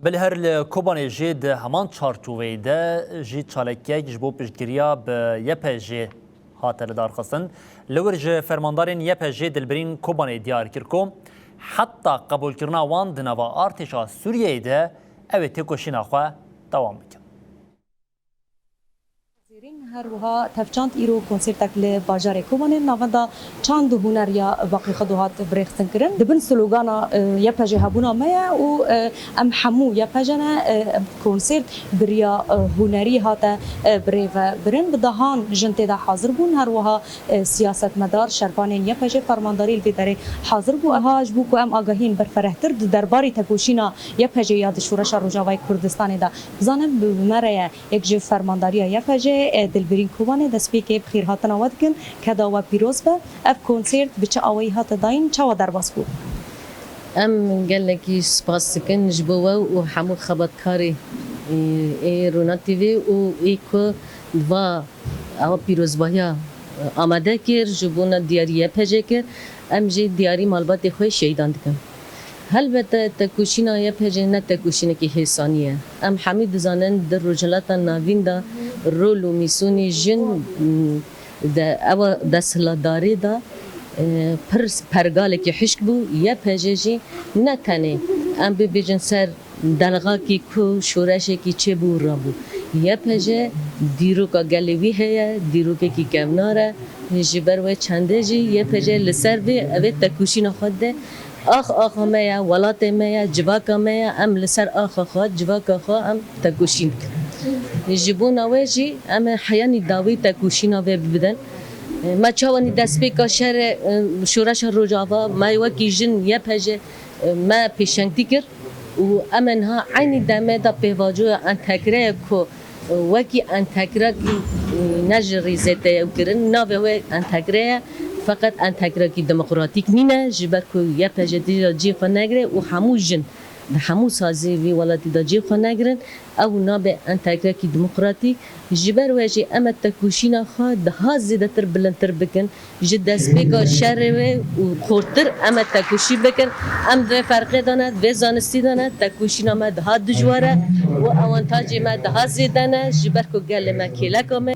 بالهر لکوبانی جید همان چارچوبه ده جی چالکیه جبو پشتگیریا به یپجی هاتل دار خستن لورج فرماندارین یپجی دلبرین کوبانی دیار کرکو حتی قبول کرنا وان دنوا ارتشا سوریه ده اوه تکوشینا خواه دوام بکن. هر وها تفچاند ایرو کنسرتک ل بازار کوبانه نواندا چند هنریا باقی خدوات برختن کرن دبن سلوگانا یا پجه هبونا میا و ام حمو یا پجنا کنسرت بریا هنری هاتا بریو برن بدهان جنته دا حاضر بون هر وها سیاست مدار شربانین یا پجه فرمانداری البداره حاضر بو هاج بو کو ام آگاهین بر فرهتر درباری تکوشینا یا پجه یاد شورش روجاوای کردستان دا زانم بمره یک جو فرمانداری یا پجه دلبرین کوبانه دست که بخیر هاتن آواد کن که داوا پیروز به اف کنسرت بچه آوایی هات داین چه و در باس بود ام قال لك سپاس کن جبوه و همو خبرکاری رونا تیوی و ایکو دوا او پیروز بایا آماده کر جبونا دیاریه پجه کر ام جی دیاری مالبات خوی شیدان دکن البته تکوشینا یا پجه نه تکوشینه که حسانیه ام حمید زانن در رجالات ناوین دا رول و میسونی جن دا او دستلداری دا پرگاله که حشک بو یا پجه جی نه تنه ام ببیجن سر دلغا کی کو شورشه کی چه بو را بو یا پجه دیرو کا گلوی ہے دیرو کے کی کمناره جبر و چنده جی یا پجه لسر به او تکوشینا خود ده آخ مایا ولات مایا جواک مایا ام لسر آخ خود جواک خو ام تکوشین جبون آویجی ام حیانی داوی تکوشین آوی بدن ما چاوانی دست به شهر شورش روجاوا ما وکی جن یا پجه ما پیشنگی کر و امنها عینی دمه دا پیواجو انتکره کو وکی انتکره نجری زیته و کرن ناوی انتکره فقط انتگره کی دموکراتیک نینه جبر کو یا پجدی جی خو نگره و همو جن همو سازی وی ولادی دا جی خو نگرن او ناب انتگره کی دموکراتیک جبر وجه اما تکوشینا خو ده زیاده تر بلندتر بکن جد اسپیکا شر و خورتر اما تکوشی بکن ام ده فرق دانه و زانستی دانه تکوشینا ما ده دجواره و اوانتاج ما ده زیاده نه جبر کو گله ما کلا کمه